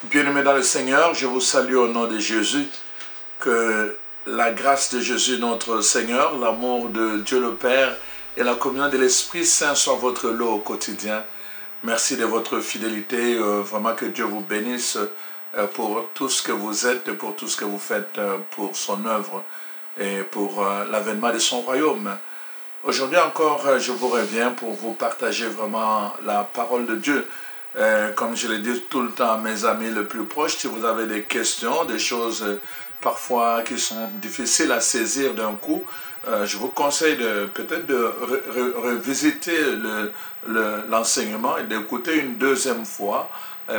Bien-aimés dans le Seigneur, je vous salue au nom de Jésus. Que la grâce de Jésus, notre Seigneur, l'amour de Dieu le Père et la communion de l'Esprit Saint soient votre lot au quotidien. Merci de votre fidélité. Vraiment que Dieu vous bénisse pour tout ce que vous êtes et pour tout ce que vous faites pour son œuvre et pour l'avènement de son royaume. Aujourd'hui encore, je vous reviens pour vous partager vraiment la parole de Dieu. Comme je le dis tout le temps à mes amis les plus proches, si vous avez des questions, des choses parfois qui sont difficiles à saisir d'un coup, je vous conseille peut-être de revisiter l'enseignement et d'écouter une deuxième fois,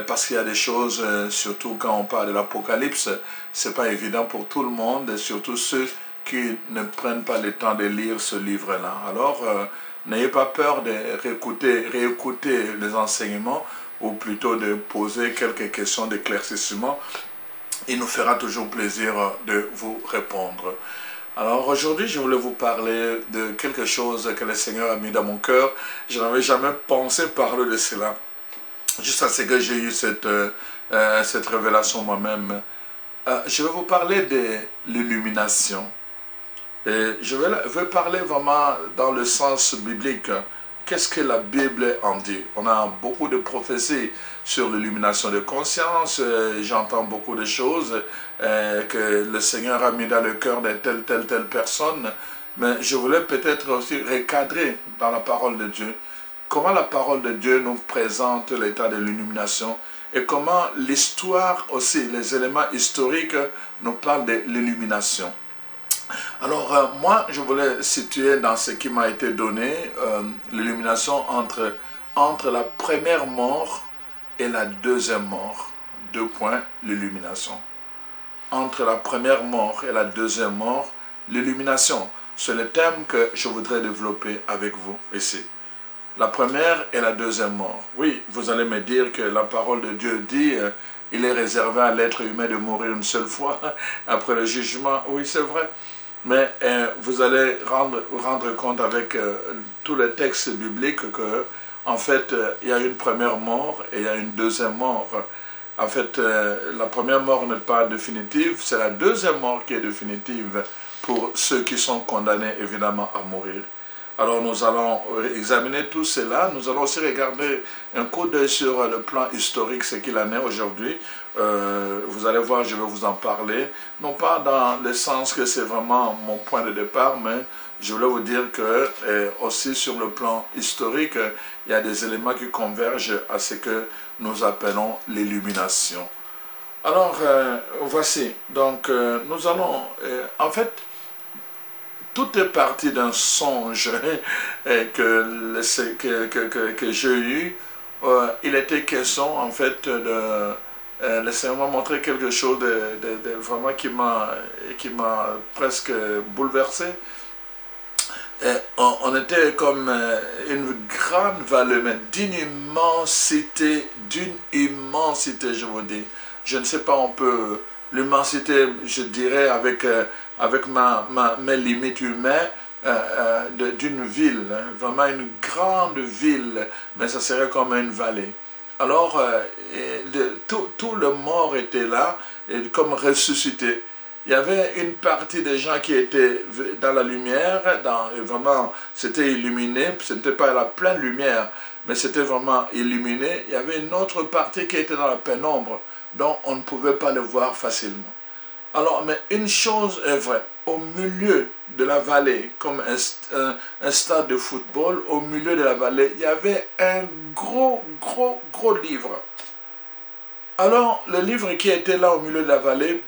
parce qu'il y a des choses, surtout quand on parle de l'Apocalypse, c'est pas évident pour tout le monde, et surtout ceux qui ne prennent pas le temps de lire ce livre-là. Alors, n'ayez pas peur de réécouter les enseignements, ou plutôt de poser quelques questions d'éclaircissement. Il nous fera toujours plaisir de vous répondre. Alors aujourd'hui, je voulais vous parler de quelque chose que le Seigneur a mis dans mon cœur. Je n'avais jamais pensé parler de cela. Juste à ce que j'ai eu cette révélation moi-même. Je vais vous parler de l'illumination. Et je vais parler vraiment dans le sens biblique. Qu'est-ce que la Bible en dit? On a beaucoup de prophéties sur l'illumination de conscience. J'entends beaucoup de choses que le Seigneur a mis dans le cœur de telle personne. Mais je voulais peut-être aussi recadrer dans la parole de Dieu comment la parole de Dieu nous présente l'état de l'illumination et comment l'histoire aussi, les éléments historiques nous parlent de l'illumination. Alors, moi, je voulais situer dans ce qui m'a été donné l'illumination entre la première mort et la deuxième mort. 2 points, l'illumination. Entre la première mort et la deuxième mort, l'illumination. C'est le thème que je voudrais développer avec vous ici. La première et la deuxième mort. Oui, vous allez me dire que la parole de Dieu dit il est réservé à l'être humain de mourir une seule fois après le jugement. Oui, c'est vrai. Mais vous allez rendre compte avec tous les textes bibliques que, en fait, il y a une première mort et il y a une deuxième mort. En fait, la première mort n'est pas définitive, c'est la deuxième mort qui est définitive pour ceux qui sont condamnés, évidemment, à mourir. Alors nous allons examiner tout cela. Nous allons aussi regarder un coup d'œil sur le plan historique, ce qu'il en est aujourd'hui. Vous allez voir, je vais vous en parler. Non pas dans le sens que c'est vraiment mon point de départ, mais je voulais vous dire que aussi sur le plan historique, il y a des éléments qui convergent à ce que nous appelons l'illumination. Alors, voici. Donc, nous allons... en fait, tout est parti d'un songe que j'ai eu. Il était question, en fait, de... le Seigneur m'a montré quelque chose de vraiment qui m'a presque bouleversé. On était comme une grande vallée, mais d'une immensité, je vous dis. Je ne sais pas, on peut... L'immensité, je dirais, avec mes limites humaines, d'une ville, vraiment une grande ville, mais ça serait comme une vallée. Alors, tout le mort était là, et comme ressuscité. Il y avait une partie des gens qui étaient dans la lumière, vraiment, c'était illuminé, ce n'était pas la pleine lumière, mais c'était vraiment illuminé. Il y avait une autre partie qui était dans la pénombre, dont on ne pouvait pas le voir facilement. Alors, mais une chose est vraie, au milieu de la vallée, comme un stade de football, au milieu de la vallée, il y avait un gros livre. Alors, le livre qui était là au milieu de la vallée,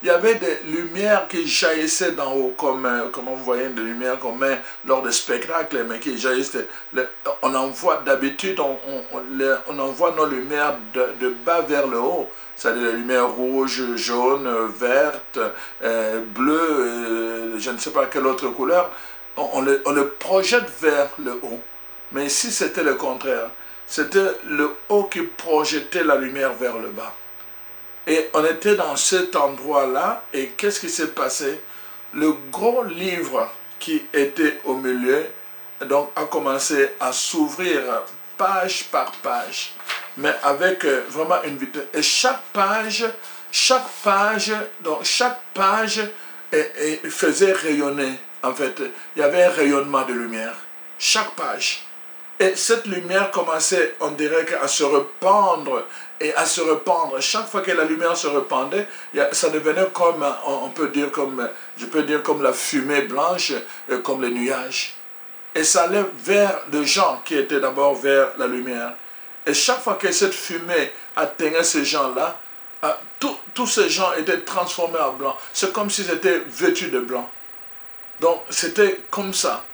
il y avait des lumières qui jaillissaient d'en haut, comme vous voyez, des lumières qu'on met lors des spectacles, mais qui jaillissent. On envoie d'habitude, on envoie nos lumières de bas vers le haut, c'est-à-dire les lumières rouges, jaunes, vertes, bleues, je ne sais pas quelle autre couleur. on le projette vers le haut. Mais ici, c'était le contraire. C'était le haut qui projetait la lumière vers le bas. Et on était dans cet endroit-là, et qu'est-ce qui s'est passé? Le gros livre qui était au milieu, donc, a commencé à s'ouvrir page par page, mais avec vraiment une vitesse. Et chaque page, faisait rayonner. En fait, il y avait un rayonnement de lumière. Chaque page. Et cette lumière commençait, on dirait, à se répandre et à se répandre. Chaque fois que la lumière se répandait, ça devenait comme, on peut dire comme, je peux dire comme la fumée blanche, comme les nuages. Et ça allait vers des gens qui étaient d'abord vers la lumière. Et chaque fois que cette fumée atteignait ces gens-là, tous ces gens étaient transformés en blanc. C'est comme s'ils étaient vêtus de blanc. Donc c'était comme ça.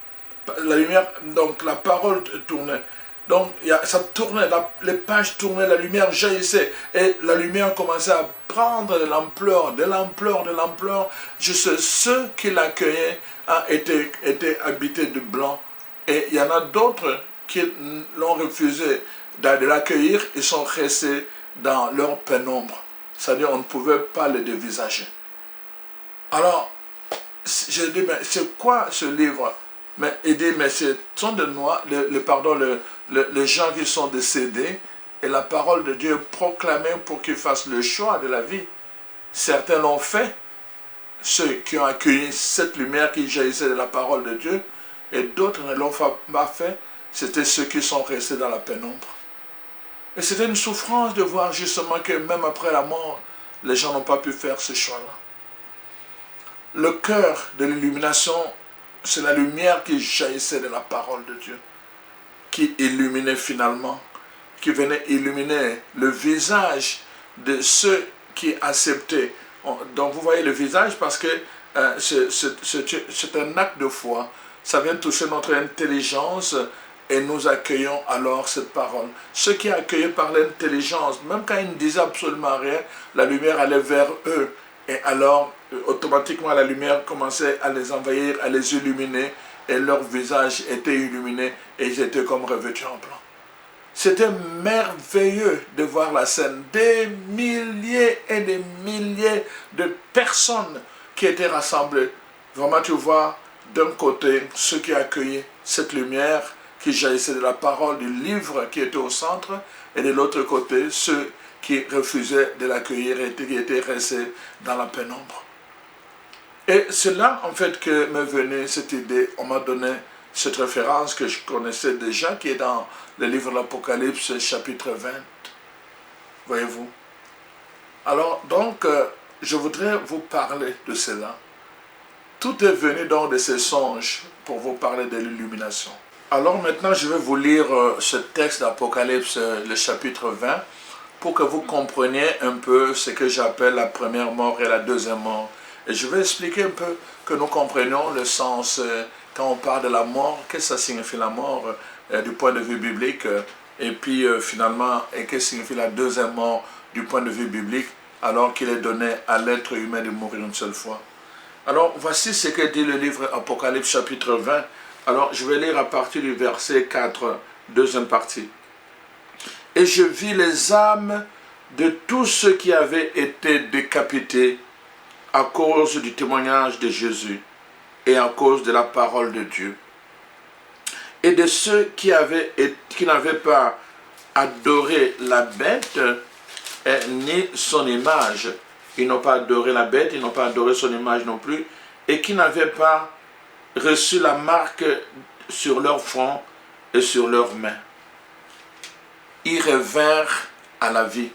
La lumière, donc la parole tournait. Donc ça tournait, les pages tournaient, la lumière jaillissait. Et la lumière commençait à prendre de l'ampleur, Juste ceux qui l'accueillaient étaient habités de blanc. Et il y en a d'autres qui l'ont refusé de l'accueillir, ils sont restés dans leur pénombre. C'est-à-dire on ne pouvait pas les dévisager. Alors, je dis, mais c'est quoi ce livre? Mais il dit, mais ce sont des noirs, les gens qui sont décédés, et la parole de Dieu est proclamée pour qu'ils fassent le choix de la vie. Certains l'ont fait, ceux qui ont accueilli cette lumière qui jaillissait de la parole de Dieu, et d'autres ne l'ont pas fait, c'était ceux qui sont restés dans la pénombre. Et c'était une souffrance de voir justement que même après la mort, les gens n'ont pas pu faire ce choix-là. Le cœur de l'illumination, c'est la lumière qui jaillissait de la parole de Dieu, qui illuminait finalement, qui venait illuminer le visage de ceux qui acceptaient. Donc vous voyez le visage parce que c'est un acte de foi. Ça vient toucher notre intelligence et nous accueillons alors cette parole. Ceux qui accueillaient par l'intelligence, même quand ils ne disaient absolument rien, la lumière allait vers eux. Et alors, automatiquement, la lumière commençait à les envahir, à les illuminer, et leur visage était illuminé, et ils étaient comme revêtus en blanc. C'était merveilleux de voir la scène. Des milliers et des milliers de personnes qui étaient rassemblées. Vraiment, tu vois, d'un côté, ceux qui accueillaient cette lumière qui jaillissait de la parole du livre qui était au centre, et de l'autre côté, ceux qui refusaient de l'accueillir et qui étaient restés dans la pénombre. Et c'est là, en fait, que m'est venue cette idée. On m'a donné cette référence que je connaissais déjà, qui est dans le livre de l'Apocalypse, chapitre 20. Voyez-vous? Alors, donc, je voudrais vous parler de cela. Tout est venu donc de ces songes pour vous parler de l'illumination. Alors maintenant, je vais vous lire ce texte d'Apocalypse, le chapitre 20, pour que vous compreniez un peu ce que j'appelle la première mort et la deuxième mort. Et je vais expliquer un peu que nous comprenions le sens, quand on parle de la mort, qu'est-ce que ça signifie la mort du point de vue biblique, et puis finalement, et qu'est-ce que signifie la deuxième mort du point de vue biblique, alors qu'il est donné à l'être humain de mourir une seule fois. Alors, voici ce que dit le livre Apocalypse chapitre 20. Alors, je vais lire à partir du verset 4, deuxième partie. « Et je vis les âmes de tous ceux qui avaient été décapités à cause du témoignage de Jésus et à cause de la parole de Dieu. Et de ceux qui n'avaient pas adoré la bête ni son image. Ils n'ont pas adoré la bête, ils n'ont pas adoré son image non plus, et qui n'avaient pas reçu la marque sur leur front et sur leurs mains. Ils revinrent à la vie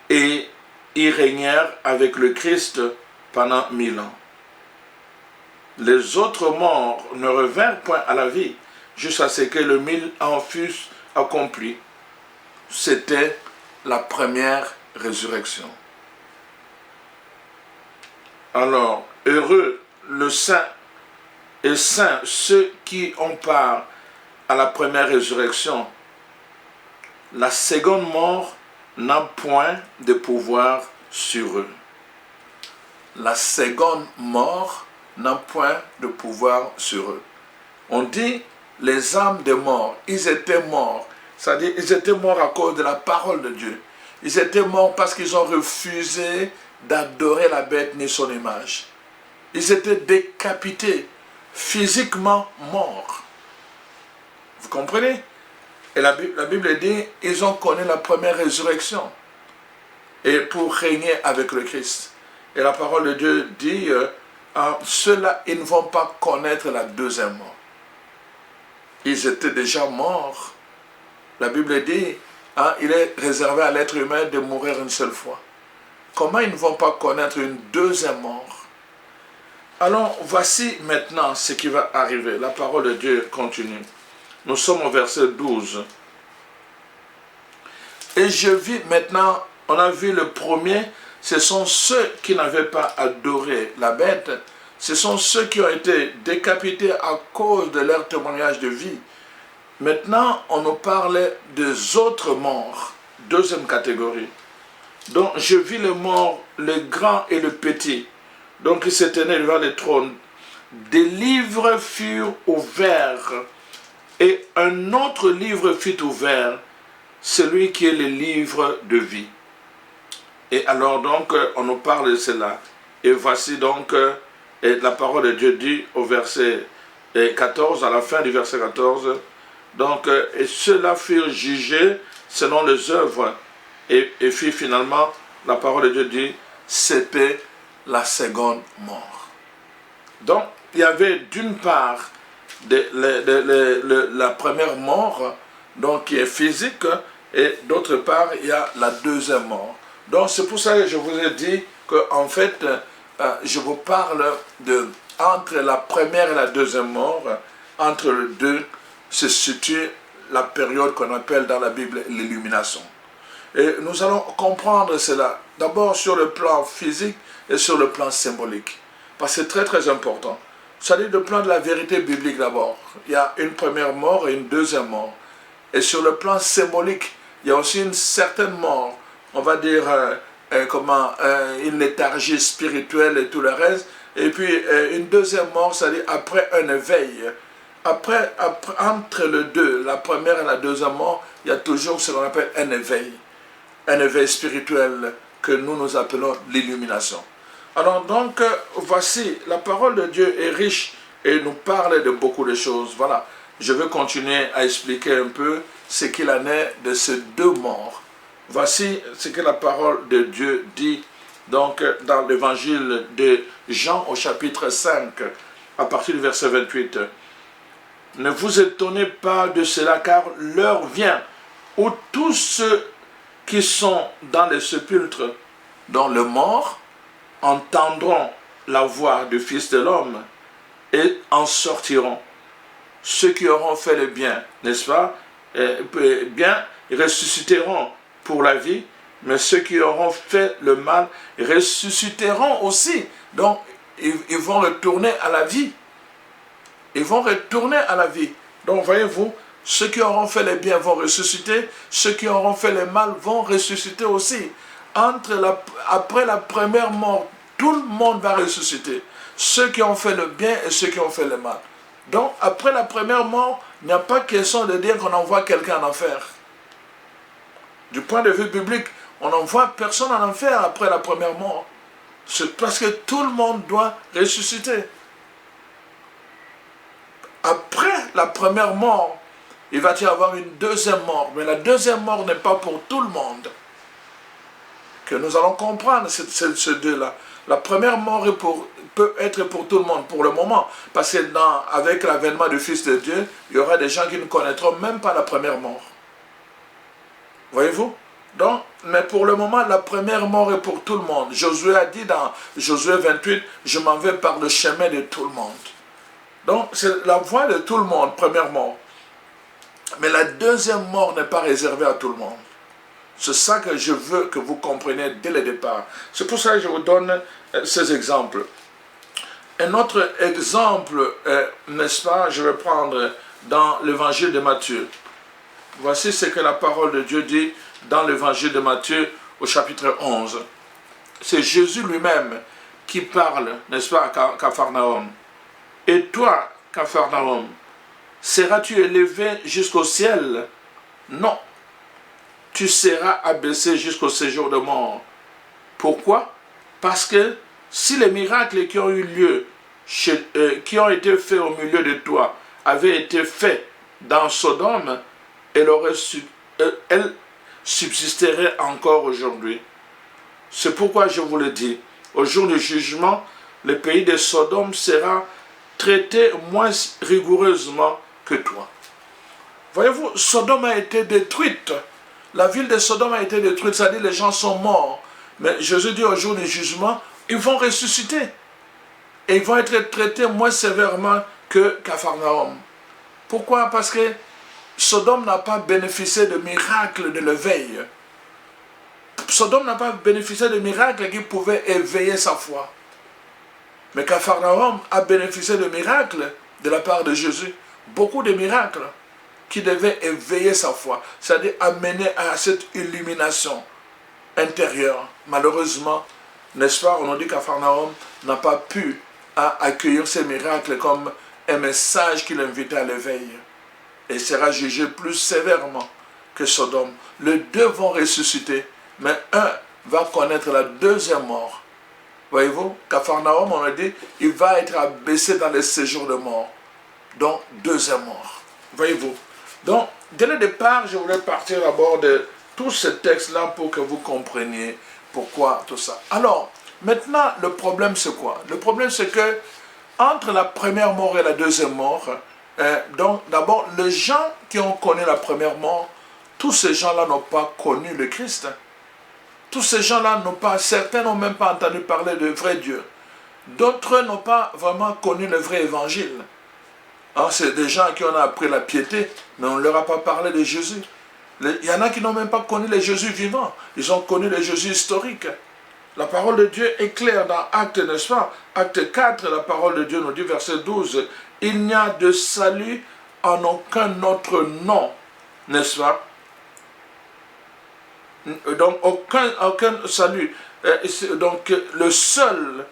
et ils régnèrent avec le Christ pendant 1000 ans. Les autres morts ne revinrent point à la vie jusqu'à ce que le 1000 ans fussent accomplis. C'était la première résurrection. Alors, heureux le saint et saints ceux qui ont part à la première résurrection. La seconde mort n'a point de pouvoir sur eux. La seconde mort n'a point de pouvoir sur eux. On dit les âmes des morts, ils étaient morts. C'est-à-dire, ils étaient morts à cause de la parole de Dieu. Ils étaient morts parce qu'ils ont refusé d'adorer la bête ni son image. Ils étaient décapités, physiquement morts. Vous comprenez? Et la Bible dit, ils ont connu la première résurrection. Et pour régner avec le Christ. Et la parole de Dieu dit, ceux-là, ils ne vont pas connaître la deuxième mort. Ils étaient déjà morts. La Bible dit, il est réservé à l'être humain de mourir une seule fois. Comment ils ne vont pas connaître une deuxième mort? Alors, voici maintenant ce qui va arriver. La parole de Dieu continue. Nous sommes au verset 12. Et je vis maintenant, on a vu le premier, ce sont ceux qui n'avaient pas adoré la bête. Ce sont ceux qui ont été décapités à cause de leur témoignage de vie. Maintenant, on nous parle des autres morts, deuxième catégorie. Donc, je vis les morts, le grand et le petit, donc qui se tenaient devant le trône. Des livres furent ouverts, et un autre livre fut ouvert, celui qui est le livre de vie. Et alors donc, on nous parle de cela. Et voici donc, la parole de Dieu dit au verset 14, à la fin du verset 14, donc, et ceux-là furent jugés selon les œuvres. Et puis finalement, la parole de Dieu dit, c'était la seconde mort. Donc, il y avait d'une part la première mort, donc qui est physique, et d'autre part, il y a la deuxième mort. Donc, c'est pour ça que je vous ai dit qu'en fait, je vous parle entre la première et la deuxième mort, entre les deux, se situe la période qu'on appelle dans la Bible l'illumination. Et nous allons comprendre cela, d'abord sur le plan physique et sur le plan symbolique. Parce que c'est très très important. C'est-à-dire le plan de la vérité biblique d'abord. Il y a une première mort et une deuxième mort. Et sur le plan symbolique, il y a aussi une certaine mort, on va dire une léthargie spirituelle et tout le reste. Et puis une deuxième mort, c'est-à-dire après un éveil. Après, entre les deux, la première et la deuxième mort, il y a toujours ce qu'on appelle un éveil spirituel que nous appelons l'illumination. Alors donc, voici, la parole de Dieu est riche et nous parle de beaucoup de choses. Voilà, je vais continuer à expliquer un peu ce qu'il en est de ces deux morts. Voici ce que la parole de Dieu dit donc dans l'évangile de Jean au chapitre 5, à partir du verset 28. Ne vous étonnez pas de cela, car l'heure vient où tous ceux qui sont dans les sépulcres, dont le mort, entendront la voix du Fils de l'homme et en sortiront. Ceux qui auront fait le bien, n'est-ce pas, bien, ressusciteront pour la vie, mais ceux qui auront fait le mal ressusciteront aussi. Donc, ils vont retourner à la vie. Ils vont retourner à la vie. Donc, voyez-vous, ceux qui auront fait le bien vont ressusciter, ceux qui auront fait le mal vont ressusciter aussi. Après la première mort, tout le monde va ressusciter. Ceux qui ont fait le bien et ceux qui ont fait le mal. Donc, après la première mort, il n'y a pas question de dire qu'on envoie quelqu'un en enfer. Du point de vue biblique, on n'envoie personne en enfer après la première mort. C'est parce que tout le monde doit ressusciter. Après la première mort, il va y avoir une deuxième mort. Mais la deuxième mort n'est pas pour tout le monde. Que nous allons comprendre ces deux-là. La première mort peut être pour tout le monde pour le moment. Parce que avec l'avènement du Fils de Dieu, il y aura des gens qui ne connaîtront même pas la première mort. Voyez-vous? Donc, mais pour le moment, la première mort est pour tout le monde. Josué a dit dans Josué 28, je m'en vais par le chemin de tout le monde. Donc, c'est la voie de tout le monde, première mort. Mais la deuxième mort n'est pas réservée à tout le monde. C'est ça que je veux que vous compreniez dès le départ. C'est pour ça que je vous donne ces exemples. Un autre exemple, n'est-ce pas, je vais prendre dans l'évangile de Matthieu. Voici ce que la parole de Dieu dit dans l'évangile de Matthieu au chapitre 11. C'est Jésus lui-même qui parle, n'est-ce pas, à Capharnaüm. Et toi, Capharnaüm, seras-tu élevé jusqu'au ciel? Non. Tu seras abaissé jusqu'au séjour de mort. Pourquoi? Parce que si les miracles qui ont eu lieu, qui ont été faits au milieu de toi, avaient été faits dans Sodome, elle subsisterait encore aujourd'hui. C'est pourquoi je vous le dis, au jour du jugement, le pays de Sodome sera traité moins rigoureusement que toi. Voyez-vous, Sodome a été détruite. La ville de Sodome a été détruite, c'est-à-dire les gens sont morts. Mais Jésus dit au jour du jugement, ils vont ressusciter. Et ils vont être traités moins sévèrement que Capharnaüm. Pourquoi? Parce que Sodome n'a pas bénéficié de miracles de l'éveil. Sodome n'a pas bénéficié de miracles qui pouvaient éveiller sa foi. Mais Capharnaüm a bénéficié de miracles de la part de Jésus. Beaucoup de miracles qui devaient éveiller sa foi. C'est-à-dire amener à cette illumination intérieure. Malheureusement, n'est-ce pas, on nous dit que Capharnaüm n'a pas pu accueillir ces miracles comme un message qui l'invitait à l'éveil. Et sera jugé plus sévèrement que Sodome. Les deux vont ressusciter, mais un va connaître la deuxième mort. Voyez-vous, Capharnaüm, on a dit, il va être abaissé dans les séjours de mort. Donc, deuxième mort. Voyez-vous. Donc, dès le départ, je voulais partir d'abord de tous ces textes-là pour que vous compreniez pourquoi tout ça. Alors, maintenant, le problème c'est quoi? Le problème c'est que entre la première mort et la deuxième mort, donc d'abord, les gens qui ont connu la première mort, tous ces gens-là n'ont pas connu le Christ. Tous ces gens-là n'ont pas, certains n'ont même pas entendu parler de vrai Dieu. D'autres n'ont pas vraiment connu le vrai évangile. Hein, c'est des gens qui ont appris la piété, mais on ne leur a pas parlé de Jésus. Il y en a qui n'ont même pas connu le Jésus vivant. Ils ont connu le Jésus historique. La parole de Dieu est claire dans Acte, n'est-ce pas? Acte 4, la parole de Dieu nous dit, verset 12, « Il n'y a de salut en aucun autre nom, n'est-ce pas? » Donc, aucun salut. Donc, le seul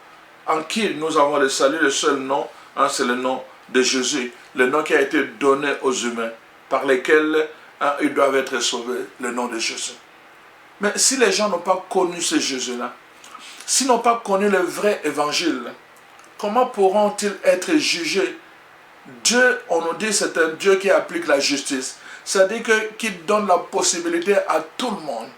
en qui nous avons le salut, le seul nom, hein, c'est le nom de Jésus. Le nom qui a été donné aux humains, par lesquels ils doivent être sauvés, le nom de Jésus. Mais si les gens n'ont pas connu ce Jésus-là, s'ils n'ont pas connu le vrai évangile, comment pourront-ils être jugés? Dieu, on nous dit, c'est un Dieu qui applique la justice. C'est-à-dire qu'il donne la possibilité à tout le monde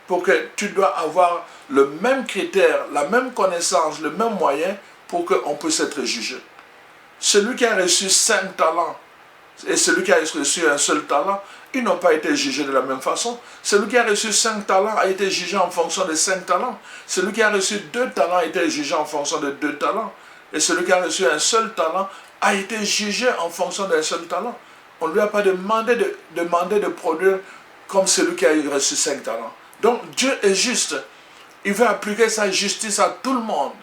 pour que tu dois avoir le même critère, la même connaissance, le même moyen pour qu'on puisse être jugé. Celui qui a reçu 5 talents et celui qui a reçu un seul talent, ils n'ont pas été jugés de la même façon. Celui qui a reçu 5 talents a été jugé en fonction de 5 talents. Celui qui a reçu 2 talents a été jugé en fonction de 2 talents. Et celui qui a reçu un seul talent a été jugé en fonction d'un seul talent. On ne lui a pas demandé de produire comme celui qui a reçu 5 talents. Donc Dieu est juste. Il veut appliquer sa justice à tout le monde.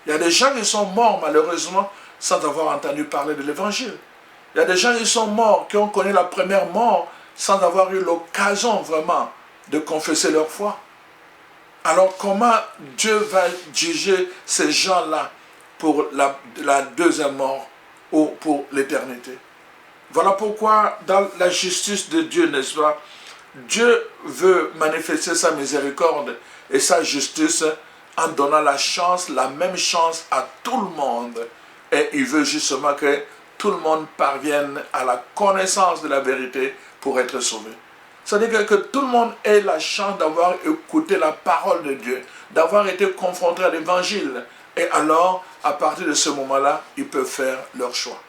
Il y a des gens qui sont morts malheureusement sans avoir entendu parler de l'évangile. Il y a des gens qui sont morts, qui ont connu la première mort sans avoir eu l'occasion vraiment de confesser leur foi. Alors comment Dieu va juger ces gens-là pour la deuxième mort ou pour l'éternité? Voilà pourquoi dans la justice de Dieu, n'est-ce pas, Dieu veut manifester sa miséricorde et sa justice en donnant la même chance à tout le monde. Et il veut justement que tout le monde parvienne à la connaissance de la vérité pour être sauvé. C'est-à-dire que tout le monde ait la chance d'avoir écouté la parole de Dieu, d'avoir été confronté à l'évangile. Et alors, à partir de ce moment-là, ils peuvent faire leur choix.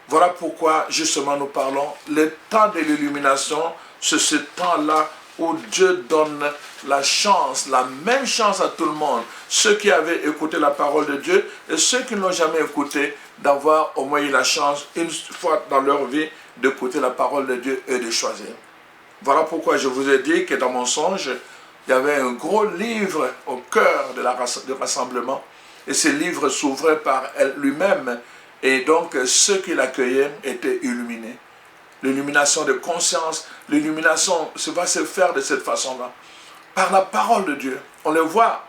Voilà pourquoi, justement, nous parlons, le temps de l'illumination, c'est ce temps-là où Dieu donne la chance, la même chance à tout le monde, ceux qui avaient écouté la parole de Dieu et ceux qui ne l'ont jamais écouté, d'avoir au moins eu la chance, une fois dans leur vie, d'écouter la parole de Dieu et de choisir. Voilà pourquoi je vous ai dit que dans mon songe, il y avait un gros livre au cœur du rassemblement, et ce livre s'ouvrait par lui-même, et donc ceux qui l'accueillaient étaient illuminés. L'illumination de conscience, l'illumination va se faire de cette façon-là. Par la parole de Dieu. On le voit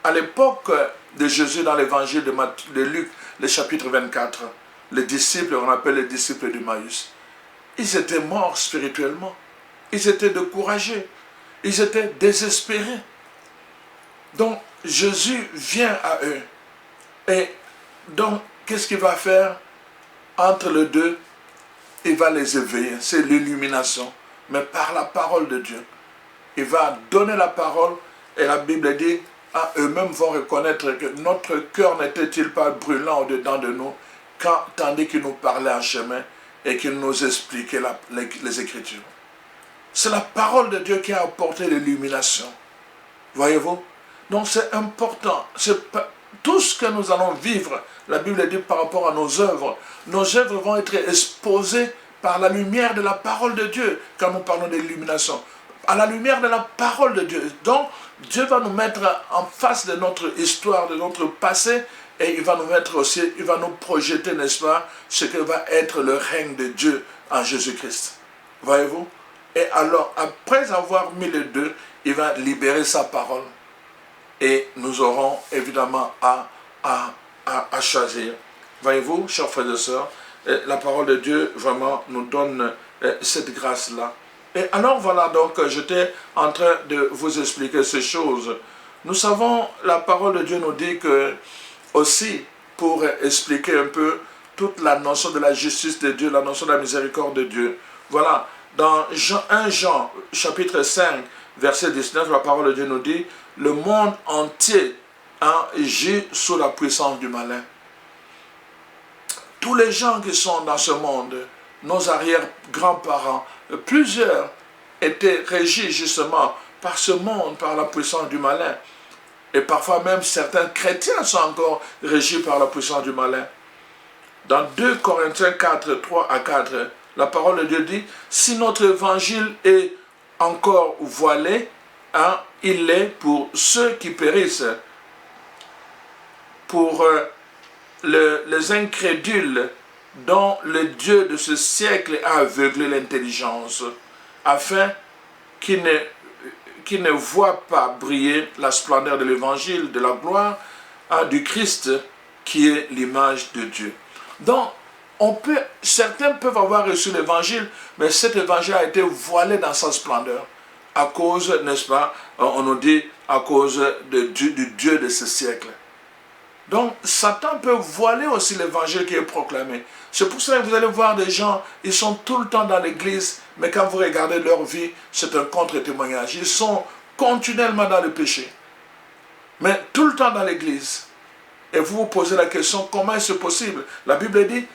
à l'époque de Jésus dans l'évangile de Luc, le chapitre 24, les disciples, on appelle les disciples d'Emmaüs, ils étaient morts spirituellement, ils étaient découragés, ils étaient désespérés. Donc Jésus vient à eux. Et donc, qu'est-ce qu'il va faire entre les deux? Il va les éveiller, c'est l'illumination, mais par la parole de Dieu. Il va donner la parole et la Bible dit, eux-mêmes vont reconnaître que notre cœur n'était-il pas brûlant au-dedans de nous, tandis qu'il nous parlait en chemin et qu'il nous expliquait les Écritures. C'est la parole de Dieu qui a apporté l'illumination. Voyez-vous? Donc c'est important. Tout ce que nous allons vivre, la Bible dit par rapport à nos œuvres vont être exposées par la lumière de la parole de Dieu, quand nous parlons d'illumination. À la lumière de la parole de Dieu. Donc, Dieu va nous mettre en face de notre histoire, de notre passé, et il va nous mettre aussi, il va nous projeter, n'est-ce pas, ce que va être le règne de Dieu en Jésus-Christ. Voyez-vous? Et alors, après avoir mis les deux, il va libérer sa parole. Et nous aurons évidemment à choisir. Voyez-vous, chers frères et sœurs, la parole de Dieu vraiment nous donne cette grâce-là. Et alors voilà, donc j'étais en train de vous expliquer ces choses. Nous savons, la parole de Dieu nous dit que, aussi, pour expliquer un peu toute la notion de la justice de Dieu, la notion de la miséricorde de Dieu. Voilà, dans 1 Jean, chapitre 5, verset 19, la parole de Dieu nous dit, le monde entier gît sous la puissance du malin. Tous les gens qui sont dans ce monde, nos arrière-grands-parents, plusieurs étaient régis justement par ce monde, par la puissance du malin. Et parfois même certains chrétiens sont encore régis par la puissance du malin. Dans 2 Corinthiens 4, 3 à 4, la parole de Dieu dit, si notre évangile est encore voilé, il l'est pour ceux qui périssent, pour les incrédules dont le Dieu de ce siècle a aveuglé l'intelligence, afin qu'ils ne voient pas briller la splendeur de l'évangile, de la gloire du Christ, qui est l'image de Dieu. Donc, certains peuvent avoir reçu l'évangile, mais cet évangile a été voilé dans sa splendeur, à cause, n'est-ce pas, on nous dit, à cause du Dieu de ce siècle. Donc, Satan peut voiler aussi l'évangile qui est proclamé. C'est pour ça que vous allez voir des gens, ils sont tout le temps dans l'église, mais quand vous regardez leur vie, c'est un contre-témoignage. Ils sont continuellement dans le péché, mais tout le temps dans l'église. Et vous vous posez la question, comment est-ce possible? La Bible dit,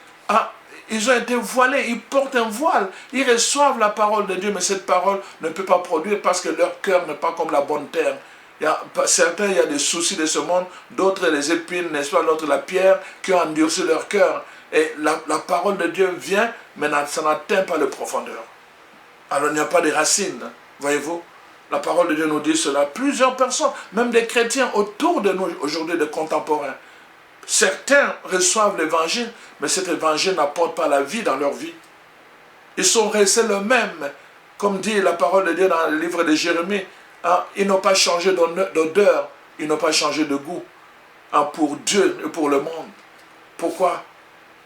ils ont été voilés, ils portent un voile, ils reçoivent la parole de Dieu, mais cette parole ne peut pas produire parce que leur cœur n'est pas comme la bonne terre. Certains, il y a des soucis de ce monde, d'autres les épines, n'est-ce pas, d'autres la pierre, qui ont endurci leur cœur. Et la parole de Dieu vient, mais ça n'atteint pas les profondeurs. Alors il n'y a pas de racines, voyez-vous. La parole de Dieu nous dit cela. Plusieurs personnes, même des chrétiens autour de nous aujourd'hui, des contemporains, certains reçoivent l'évangile, mais cet évangile n'apporte pas la vie dans leur vie. Ils sont restés le même, comme dit la parole de Dieu dans le livre de Jérémie. Ils n'ont pas changé d'odeur, ils n'ont pas changé de goût pour Dieu et pour le monde. Pourquoi?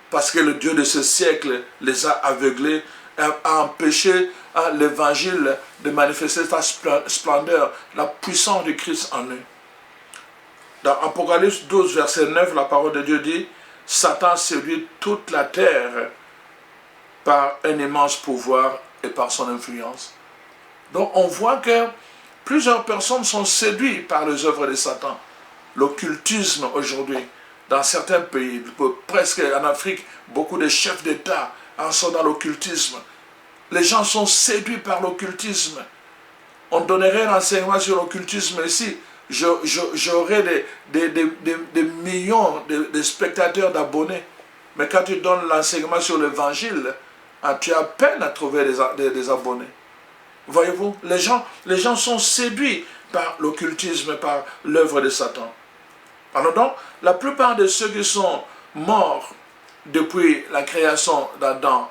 Parce que le Dieu de ce siècle les a aveuglés, a empêché l'évangile de manifester sa splendeur, la puissance du Christ en eux. Dans Apocalypse 12, verset 9, la parole de Dieu dit, Satan séduit toute la terre par un immense pouvoir et par son influence. Donc on voit que plusieurs personnes sont séduites par les œuvres de Satan. L'occultisme aujourd'hui, dans certains pays, presque en Afrique, beaucoup de chefs d'État sont dans l'occultisme. Les gens sont séduits par l'occultisme. On donnerait un enseignement sur l'occultisme ici. J'aurais des millions de spectateurs, d'abonnés. Mais quand tu donnes l'enseignement sur l'évangile, tu as peine à trouver des abonnés. Voyez-vous, les gens sont séduits par l'occultisme, par l'œuvre de Satan. Alors donc, la plupart de ceux qui sont morts depuis la création d'Adam,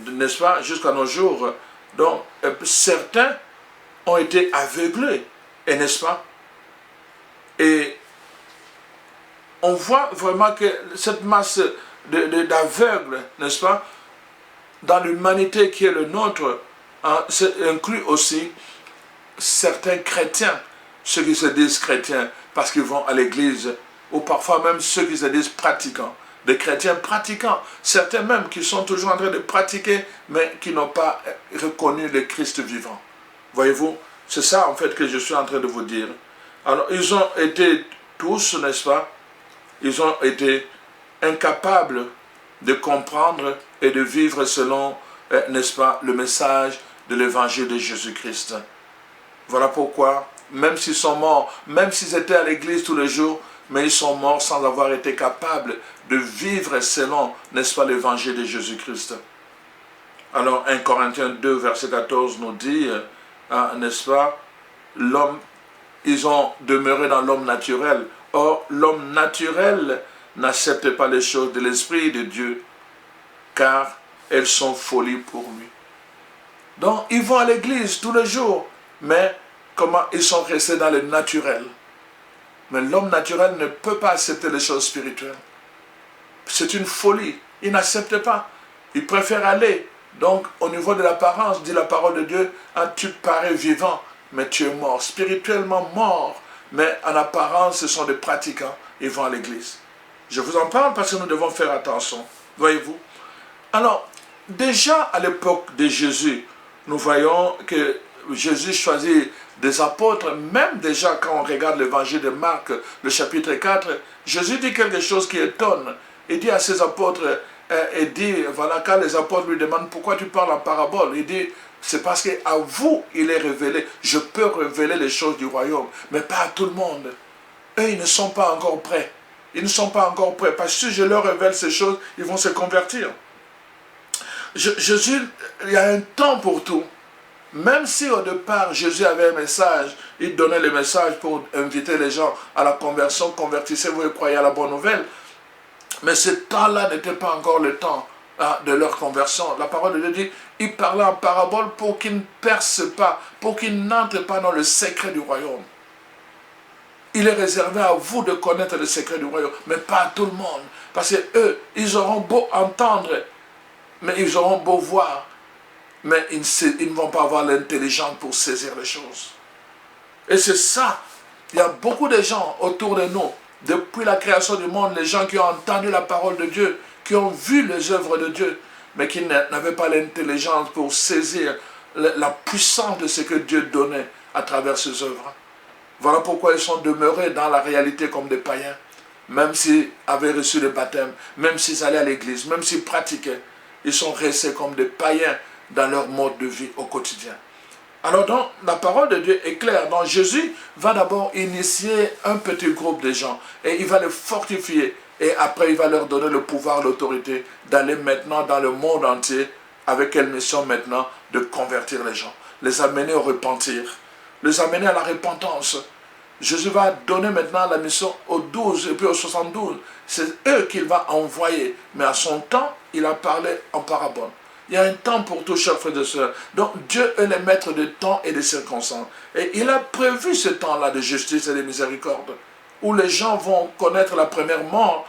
n'est-ce pas, jusqu'à nos jours, donc certains ont été aveuglés Et n'est-ce pas? Et on voit vraiment que cette masse d'aveugles, n'est-ce pas, dans l'humanité qui est le nôtre, hein, inclut aussi certains chrétiens, ceux qui se disent chrétiens parce qu'ils vont à l'église, ou parfois même ceux qui se disent pratiquants, des chrétiens pratiquants, certains même qui sont toujours en train de pratiquer, mais qui n'ont pas reconnu le Christ vivant. Voyez-vous, c'est ça en fait que je suis en train de vous dire. Alors, ils ont été tous, n'est-ce pas, ils ont été incapables de comprendre et de vivre selon, n'est-ce pas, le message de l'évangile de Jésus-Christ. Voilà pourquoi, même s'ils sont morts, même s'ils étaient à l'église tous les jours, mais ils sont morts sans avoir été capables de vivre selon, n'est-ce pas, l'évangile de Jésus-Christ. Alors, 1 Corinthiens 2, verset 14 nous dit, n'est-ce pas, l'homme, ils ont demeuré dans l'homme naturel. Or, l'homme naturel n'accepte pas les choses de l'Esprit de Dieu, car elles sont folies pour lui. Donc, ils vont à l'église tous les jours, mais comment ils sont restés dans le naturel. Mais l'homme naturel ne peut pas accepter les choses spirituelles. C'est une folie. Il n'accepte pas. Il préfère aller. Donc, au niveau de l'apparence, dit la parole de Dieu, hein, tu parais vivant, mais tu es mort. Spirituellement mort, mais en apparence, ce sont des pratiquants. Ils vont à l'église. Je vous en parle parce que nous devons faire attention. Voyez-vous? Alors, déjà à l'époque de Jésus, nous voyons que Jésus choisit des apôtres, même déjà quand on regarde l'évangile de Marc, le chapitre 4, Jésus dit quelque chose qui étonne. Il dit à ses apôtres, il dit, voilà, quand les apôtres lui demandent pourquoi tu parles en parabole, il dit, c'est parce qu'à vous, il est révélé. Je peux révéler les choses du royaume, mais pas à tout le monde. Eux, ils ne sont pas encore prêts. Ils ne sont pas encore prêts, parce que si je leur révèle ces choses, ils vont se convertir. Jésus, il y a un temps pour tout. Même si au départ, Jésus avait un message, il donnait le message pour inviter les gens à la conversion, convertissez-vous et croyez à la bonne nouvelle. Mais ce temps-là n'était pas encore le temps de leur conversion. La parole de Dieu dit, il parlait en parabole pour qu'ils ne percent pas, pour qu'ils n'entrent pas dans le secret du royaume. Il est réservé à vous de connaître le secret du royaume, mais pas à tout le monde. Parce que eux, ils auront beau entendre, mais ils auront beau voir, mais ils ne vont pas avoir l'intelligence pour saisir les choses. Et c'est ça, il y a beaucoup de gens autour de nous, depuis la création du monde, les gens qui ont entendu la parole de Dieu, qui ont vu les œuvres de Dieu, mais qui n'avaient pas l'intelligence pour saisir la puissance de ce que Dieu donnait à travers ses œuvres. Voilà pourquoi ils sont demeurés dans la réalité comme des païens, même s'ils avaient reçu le baptême, même s'ils allaient à l'église, même s'ils pratiquaient, ils sont restés comme des païens dans leur mode de vie au quotidien. Alors donc, la parole de Dieu est claire. Donc Jésus va d'abord initier un petit groupe de gens et il va les fortifier. Et après, il va leur donner le pouvoir, l'autorité d'aller maintenant dans le monde entier. Avec quelle mission maintenant? De convertir les gens, les amener au repentir, les amener à la repentance. Jésus va donner maintenant la mission aux 12 et puis aux 72. C'est eux qu'il va envoyer. Mais à son temps, il a parlé en parabole. Il y a un temps pour tout, chers frères et sœurs. Donc Dieu est le maître de temps et de circonstances. Et il a prévu ce temps-là de justice et de miséricorde, où les gens vont connaître la première mort.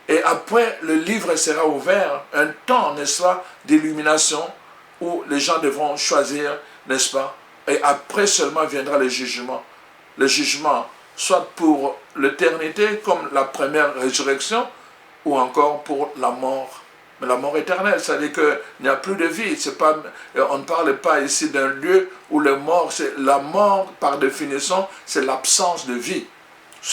Et après, le livre sera ouvert. Un temps, n'est-ce pas, d'illumination, où les gens devront choisir, n'est-ce pas. Et après seulement viendra le jugement. Le jugement, soit pour l'éternité, comme la première résurrection, ou encore pour la mort. Mais la mort éternelle, c'est-à-dire qu'il n'y a plus de vie. Pas, on ne parle pas ici d'un lieu où le mort, la mort, par définition, c'est l'absence de vie.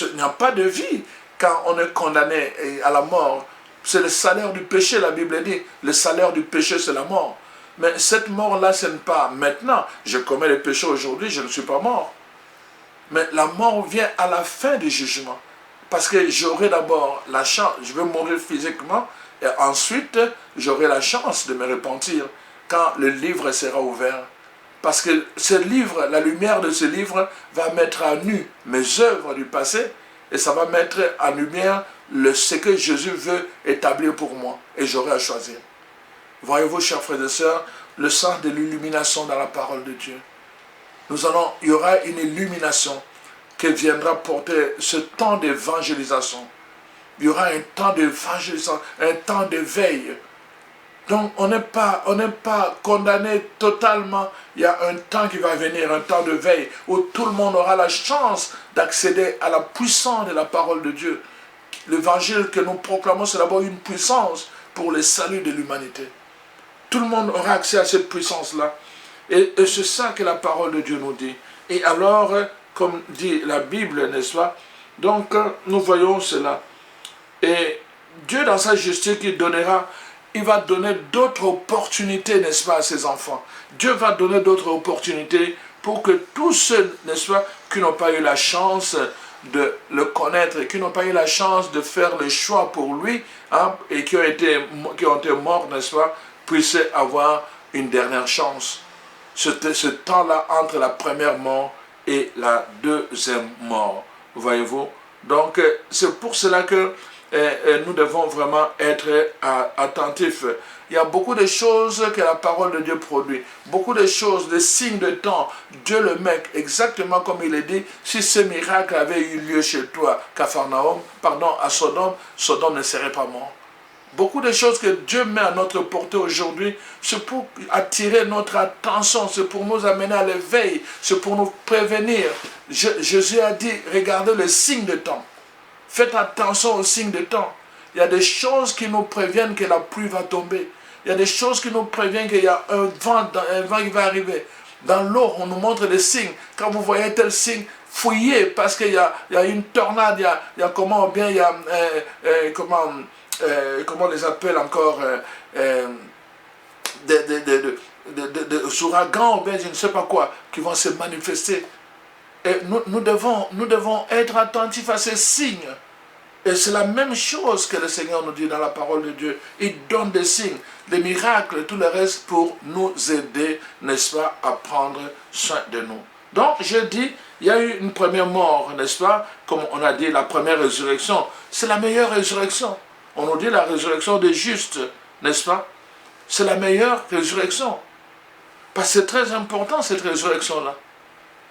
Il n'y a pas de vie quand on est condamné à la mort. C'est le salaire du péché, la Bible dit. Le salaire du péché, c'est la mort. Mais cette mort-là, ce n'est pas maintenant. Je commets le péché aujourd'hui, je ne suis pas mort. Mais la mort vient à la fin du jugement. Parce que j'aurai d'abord la chance, je vais mourir physiquement, et ensuite, j'aurai la chance de me repentir quand le livre sera ouvert. Parce que ce livre, la lumière de ce livre va mettre à nu mes œuvres du passé et ça va mettre en lumière ce que Jésus veut établir pour moi. Et j'aurai à choisir. Voyez-vous, chers frères et sœurs, le sens de l'illumination dans la parole de Dieu. il y aura une illumination qui viendra porter ce temps d'évangélisation. Il y aura un temps d'évangélisation, un temps d'éveil. Donc on n'est pas condamné totalement. Il y a un temps qui va venir, un temps de veille, où tout le monde aura la chance d'accéder à la puissance de la parole de Dieu. L'évangile que nous proclamons, c'est d'abord une puissance pour le salut de l'humanité. Tout le monde aura accès à cette puissance-là. Et c'est ça que la parole de Dieu nous dit. Et alors, comme dit la Bible, n'est-ce pas? Donc, nous voyons cela. Et Dieu, dans sa justice, il va donner d'autres opportunités, n'est-ce pas, à ses enfants. Dieu va donner d'autres opportunités pour que tous ceux, n'est-ce pas, qui n'ont pas eu la chance de le connaître, qui n'ont pas eu la chance de faire le choix pour lui, hein, et qui ont été morts, n'est-ce pas, puissent avoir une dernière chance. Ce temps-là entre la première mort et la deuxième mort, voyez-vous. Donc, c'est pour cela que nous devons vraiment être attentifs. Il y a beaucoup de choses que la parole de Dieu produit. Beaucoup de choses, des signes de temps. Dieu le met exactement comme il est dit. Si ce miracle avait eu lieu chez toi, à Sodome, Sodome ne serait pas mort. Beaucoup de choses que Dieu met à notre portée aujourd'hui, c'est pour attirer notre attention, c'est pour nous amener à l'éveil, c'est pour nous prévenir. Jésus a dit, regardez le signe de temps. Faites attention aux signes de temps. Il y a des choses qui nous préviennent que la pluie va tomber. Il y a des choses qui nous préviennent qu'il y a un vent qui va arriver. Dans l'eau, on nous montre des signes. Quand vous voyez tel signe, fouillez parce qu'il y a une tornade, il y a comment bien, il y a comment on les appelle encore, des ouragans, ou bien je ne sais pas quoi, qui vont se manifester. Et nous devons être attentifs à ces signes. Et c'est la même chose que le Seigneur nous dit dans la parole de Dieu. Il donne des signes, des miracles, tout le reste pour nous aider, n'est-ce pas, à prendre soin de nous. Donc, je dis, il y a eu une première mort, n'est-ce pas, comme on a dit, la première résurrection. C'est la meilleure résurrection. On nous dit la résurrection des justes, n'est-ce pas? C'est la meilleure résurrection. Parce que c'est très important, cette résurrection-là.